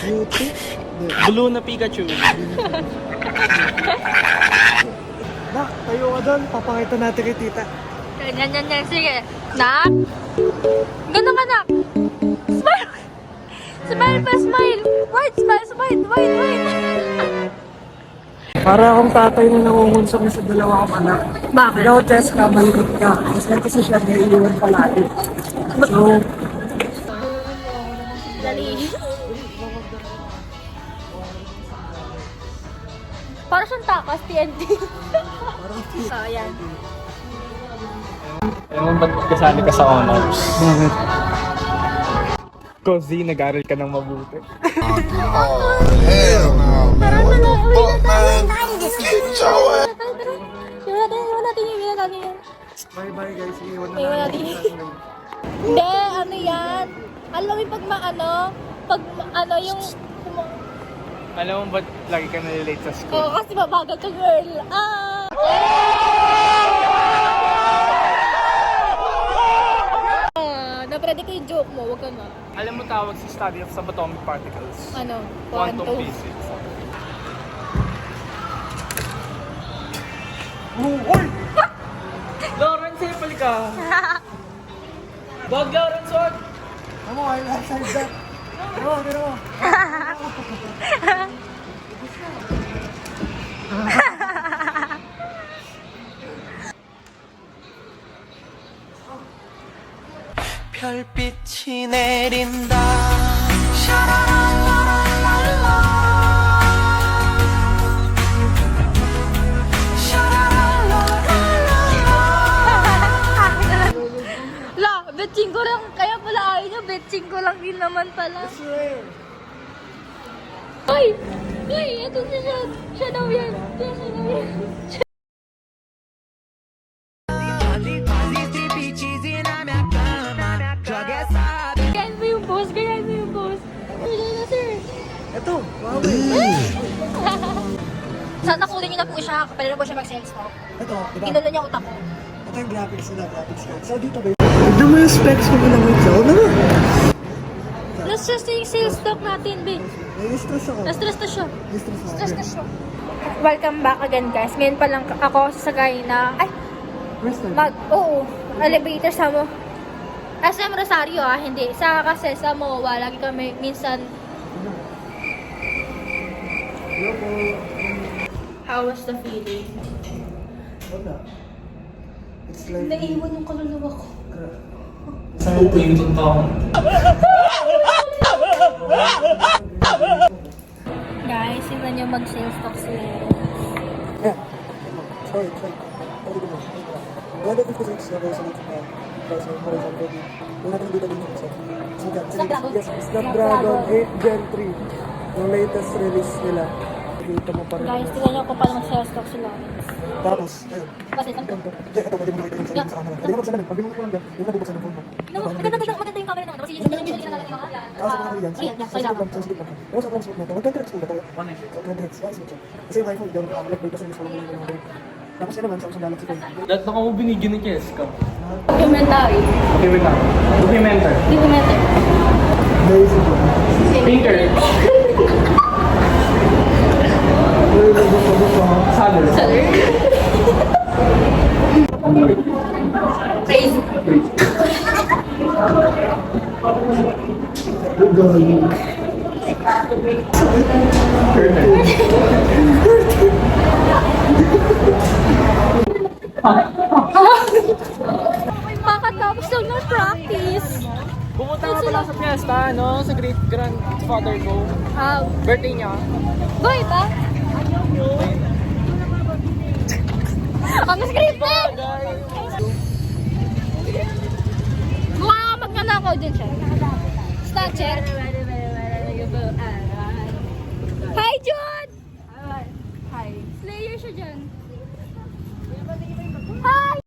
Beauty? Blue na Pikachu. Nak, tayo ka doon. Papakita natin kay tita. Yan. Sige. Nak? Ganun ka, nak. Smile! Smile pa, smile. Wide, smile. Wide. Para akong tatay na nangungunsok sa dalawa kong anak. Bakit? Ikaw, Cheska, malikot ka. Kasi siya naiiwan palagi. So, Dali. Parang siyang takas, TNT. So, ayan. Alam mo ba't kasali ka sa honors? bakit? Cozy, nag-aral ka ng mabuti. Hell no, man. What the fuck, man? Iwan natin yan. Bye-bye guys. Iwan na Iwan natin. natin. Hindi, ano yan? Alam mo yung pag yung... Alam mo ba't lagi ka nalilate sa school? Oo, kasi mabagal ka, girl. Na-predict ko yung joke mo, wag ka na. Alam mo tawag sa study of subatomic particles? Ano? Quantum physics. Uy! Lawrence, pali ka! Wag, Lawrence, wag! Ano, I like that. Pero. 별빛이 내린다. La, betching ko lang. Kaya pala ayaw nyo, betching ko lang din naman pala. Ay! Ito siya. Siya daw yan. Ganyan mo yung boss. Wala na, sir. Ito, wow. Sana kunin niyo na po siya. Kapag na po siya mag-sales talk. Ito, diba? Ginulo niya utak ko. Ito yung graphics nila, So dito ba? Tignan mo yung specs mo lang ito. Ano na? Let's just yung sales talk natin, babe. Nai-stress ako. Na-stress na siya. Nai-stress ako. Welcome back again, guys. Ngayon pa lang ako sasagay na... Ay! First time. Elevator sa mo. SM Rosario hindi. Kasi sa MOA, lagi kami minsan... Hello po. How was the feeling? Wala. It's like... Naiiwan yung kaluluwa ko. Saan po yung tontong? Guys, tingnan niyo mag-sales talk sila. Yeah. Sorry. Pwede ko ba? Wala dito kasi sa kasi for example, yung natin dito din sa Snapdragon 8 Gen 3. Yung latest release nila. Dito mo pa rin. Guys, tingnan niyo kung paano mag-sales talk sila. Tapos, ayun. Kasi, Ito, pwede mo makita yung sa camera. Pwede mo buksan namin. Pag mo lang dyan, yung nabubuksan ng phone mo. maganda yung camera naman. Kasi yung pinag-pinag natin yung mga. Tapos sa mga yan, sensitive lang. Pero sa transport na ito, 20 Hz po na ito. 20 Hz, wise mo siya. Kasi yung iPhone, yung like, kasi gusto mo lang yung mga. Tapos yan naman, Samsung Galaxy Phone. Lahat na ako binigyan ni Cheska. Documentary. Okay, wait lang. Documenter. Documentary. Amazing po. Pinker. Salary. Crazy. Pakatapos lang ng practice. Pumunta nga pala sa fiesta, no? Sa great grandfather ko. Birthday niya. Boy ba? Ang script mo! Mukha ka magnanakaw din siya. Snatcher.